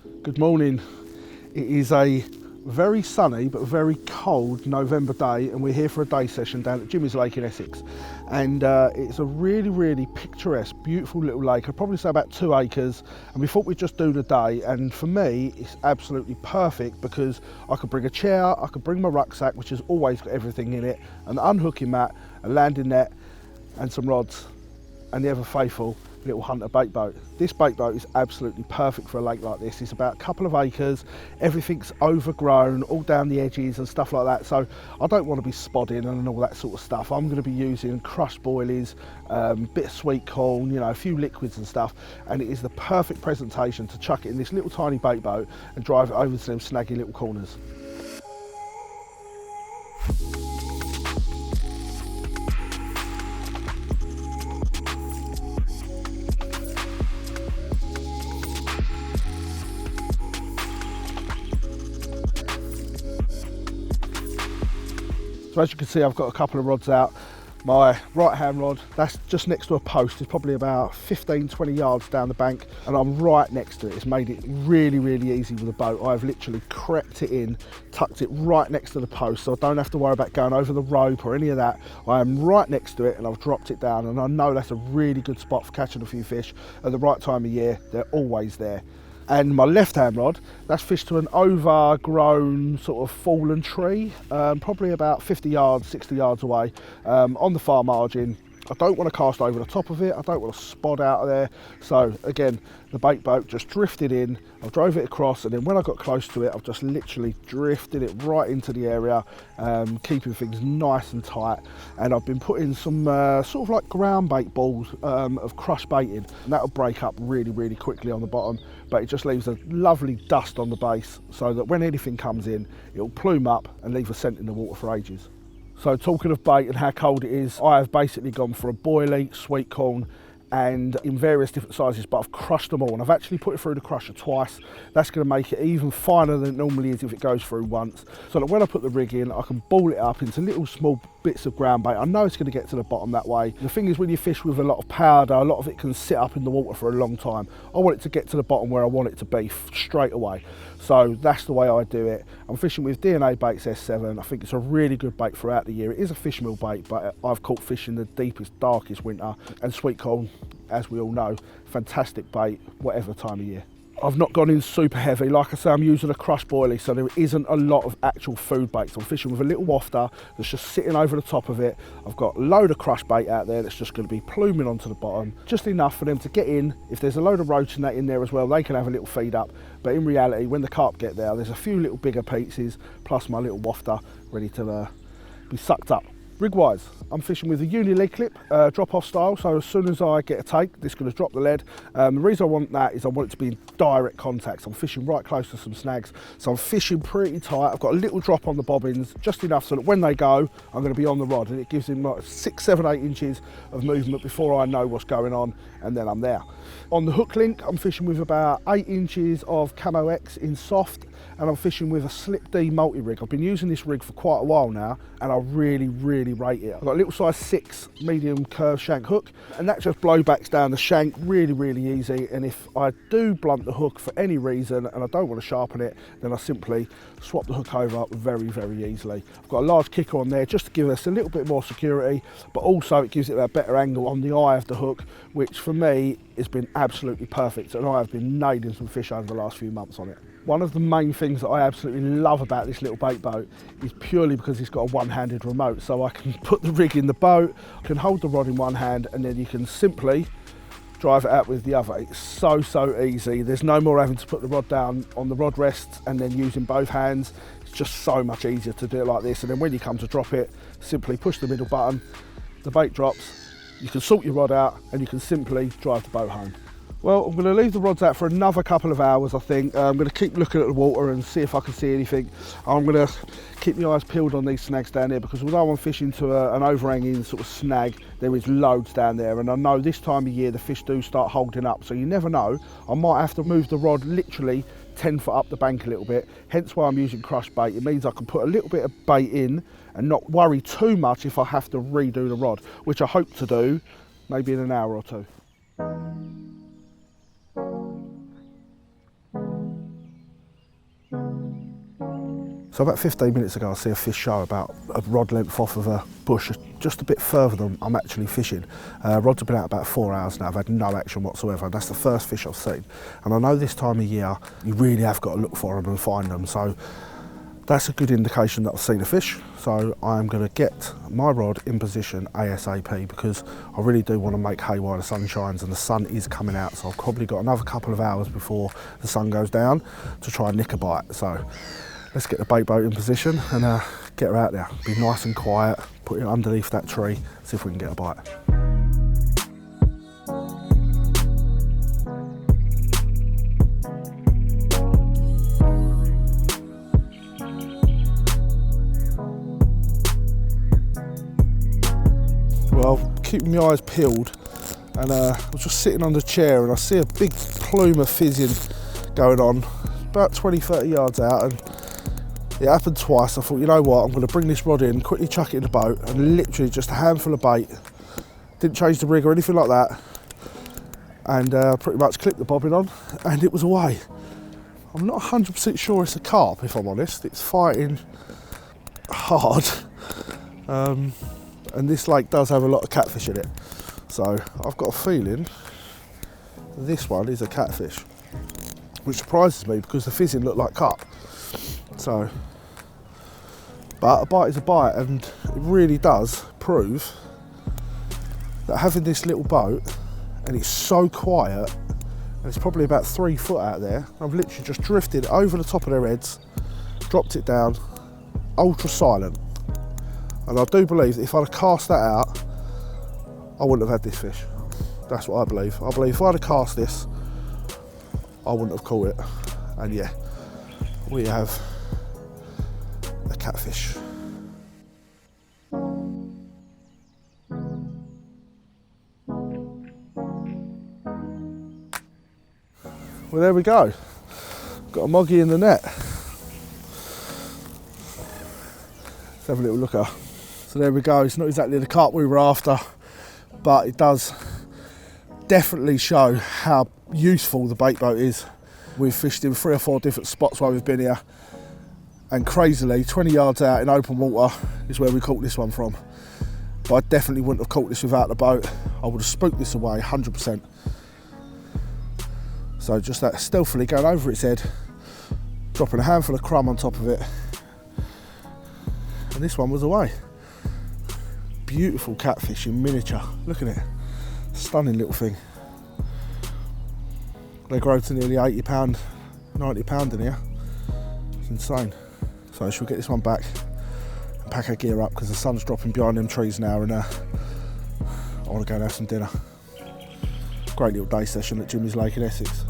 Good morning. It is a very sunny but very cold November day, and we're here for a day session down at Jimmy's Lake in Essex. And it's a really picturesque, beautiful little lake. I'd probably say about 2 acres, and we thought we'd just do the day. And for me, it's absolutely perfect because I could bring a chair, I could bring my rucksack, which has always got everything in it, an unhooking mat, a landing net, and some rods, and the ever faithful little Hunter bait boat. This bait boat is absolutely perfect for a lake like this. It's about a couple of acres, everything's overgrown all down the edges and stuff like that, so I don't want to be spodding and all that sort of stuff. I'm going to be using crushed boilies, bit of sweet corn, you know, a few liquids and stuff, and it is the perfect presentation to chuck it in this little tiny bait boat and drive it over to them snaggy little corners. So as you can see, I've got a couple of rods out. My right hand rod, that's just next to a post, it's probably about 15-20 yards down the bank, and I'm right next to it. It's made it really easy with the boat. I've literally crept it in, tucked it right next to the post, so I don't have to worry about going over the rope or any of that. I am right next to it and I've dropped it down, and I know that's a really good spot for catching a few fish at the right time of year. They're always there. And my left hand rod, that's fished to an overgrown sort of fallen tree, probably about 50 yards, 60 yards away, on the far margin. I don't want to cast over the top of it, I don't want to spod out of there. So again, the bait boat just drifted in, I drove it across, and then when I got close to it, I've just literally drifted it right into the area, keeping things nice and tight. And I've been putting some sort of like ground bait balls of crushed bait in, and that'll break up really quickly on the bottom, but it just leaves a lovely dust on the base so that when anything comes in, it'll plume up and leave a scent in the water for ages. So talking of bait and how cold it is, I have basically gone for a boilie, sweet corn, and in various different sizes, but I've crushed them all, and I've actually put it through the crusher twice. That's going to make it even finer than it normally is if it goes through once, so that when I put the rig in, I can ball it up into little small bits of ground bait. I know it's going to get to the bottom that way. The thing is, when you fish with a lot of powder, a lot of it can sit up in the water for a long time. I want it to get to the bottom where I want it to be straight away, so that's the way I do it. I'm fishing with DNA Baits S7. I think it's a really good bait throughout the year. It is a fish meal bait, but I've caught fish in the deepest, darkest winter, and sweet corn, as we all know, fantastic bait whatever time of year. I've not gone in super heavy. Like I say, I'm using a crushed boilie, so there isn't a lot of actual food baits. I'm fishing with a little wafter that's just sitting over the top of it. I've got a load of crushed bait out there that's just going to be pluming onto the bottom, just enough for them to get in. If there's a load of roach and that in there as well, they can have a little feed up. But in reality, when the carp get there, there's a few little bigger pieces plus my little wafter ready to be sucked up. Rig-wise, I'm fishing with a uni lead clip, drop-off style, so as soon as I get a take, this is going to drop the lead. The reason I want that is I want it to be in direct contact. So I'm fishing right close to some snags, so I'm fishing pretty tight. I've got a little drop on the bobbins, just enough so that when they go, I'm going to be on the rod, and it gives him like 6, 7, 8 inches of movement before I know what's going on, and then I'm there. On the hook link, I'm fishing with about 8 inches of Camo X in soft, and I'm fishing with a Slip D multi-rig. I've been using this rig for quite a while now, and I really rate it. I've got a little size 6 medium curved shank hook, and that just blowbacks down the shank really easy. And if I do blunt the hook for any reason and I don't want to sharpen it, then I simply swap the hook over very easily. I've got a large kicker on there just to give us a little bit more security, but also it gives it a better angle on the eye of the hook, which for me has been absolutely perfect, and I have been nailing some fish over the last few months on it. One of the main things that I absolutely love about this little bait boat is purely because it's got a one-handed remote, so I can put the rig in the boat, I can hold the rod in one hand, and then you can simply drive it out with the other. It's so easy. There's no more having to put the rod down on the rod rests and then using both hands. It's just so much easier to do it like this, and then when you come to drop it, simply push the middle button, the bait drops, you can sort your rod out, and you can simply drive the boat home. Well, I'm going to leave the rods out for another couple of hours, I think. I'm going to keep looking at the water and see if I can see anything. I'm going to keep my eyes peeled on these snags down here, because although I'm fishing to an overhanging sort of snag, there is loads down there, and I know this time of year the fish do start holding up, so you never know. I might have to move the rod literally 10 foot up the bank a little bit, hence why I'm using crushed bait. It means I can put a little bit of bait in and not worry too much if I have to redo the rod, which I hope to do maybe in an hour or two. So about 15 minutes ago I see a fish show about a rod length off of a bush, just a bit further than I'm actually fishing. Rods have been out about 4 hours now, I've had no action whatsoever. That's the first fish I've seen. And I know this time of year, you really have got to look for them and find them. So that's a good indication that I've seen a fish. So I'm going to get my rod in position ASAP, because I really do want to make hay while the sun shines, and the sun is coming out. So I've probably got another couple of hours before the sun goes down to try and nick a bite. So let's get the bait boat in position and get her out there. Be nice and quiet, put it underneath that tree, see if we can get a bite. Well, keeping my eyes peeled, and I was just sitting on the chair and I see a big plume of fizzing going on about 20-30 yards out, and it happened twice. I thought, you know what, I'm going to bring this rod in, quickly chuck it in the boat, and literally just a handful of bait. Didn't change the rig or anything like that, and pretty much clipped the bobbin on, and it was away. I'm not 100% sure it's a carp, if I'm honest. It's fighting hard, and this lake does have a lot of catfish in it. So I've got a feeling this one is a catfish, which surprises me because the fizzing looked like carp. So, but a bite is a bite, and it really does prove that having this little boat, and it's so quiet, and it's probably about 3 foot out there, I've literally just drifted over the top of their heads, dropped it down, ultra silent. And I do believe that if I'd have cast that out, I wouldn't have had this fish. That's what I believe. I believe if I'd have cast this, I wouldn't have caught it. And yeah, we have a catfish. Well, there we go. Got a moggy in the net. Let's have a little look at her. So there we go. It's not exactly the carp we were after, but it does definitely show how useful the bait boat is. We've fished in 3 or 4 different spots while we've been here, and crazily 20 yards out in open water is where we caught this one from. But I definitely wouldn't have caught this without the boat. I would have spooked this away 100%. So just that stealthily going over its head, dropping a handful of crumb on top of it, and this one was away. Beautiful catfish in miniature. Look at it. Stunning little thing. They grow to nearly 80 pound, 90 pound in here. It's insane. So should we get this one back and pack our gear up, because the sun's dropping behind them trees now, and I want to go and have some dinner. Great little day session at Jimmy's Lake in Essex.